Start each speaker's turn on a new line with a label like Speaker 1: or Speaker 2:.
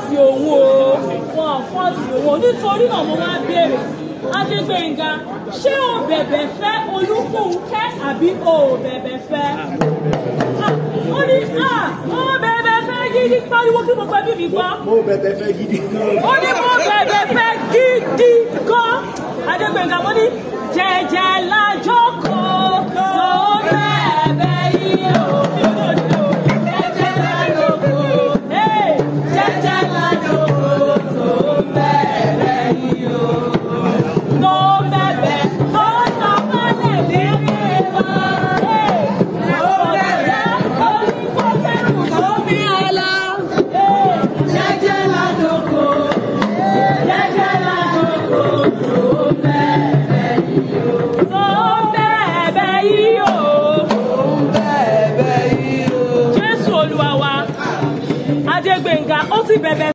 Speaker 1: fọ́ọ̀sì òun o wọn fọ́ọ̀sì òun nítorí náà mo wá béèrè Adégbénga ṣé o bẹ̀bẹ̀ fẹ́ Olúfúnkẹ́ àbí o bẹ̀bẹ̀ fẹ́ ó ní ó bẹ̀bẹ̀ fẹ́ gidi pariwo kí mo gbẹ́ bí mi gbọ́
Speaker 2: mo bẹ̀bẹ̀ fẹ́ gidi gan
Speaker 1: ó ní mo bẹ̀bẹ̀ fẹ́ gidi gan Adégbénga mo ní jẹ́jẹ́ lájókòó tó bẹ̀bẹ̀ yìí o. Adégbénga ó ti bẹ̀bẹ̀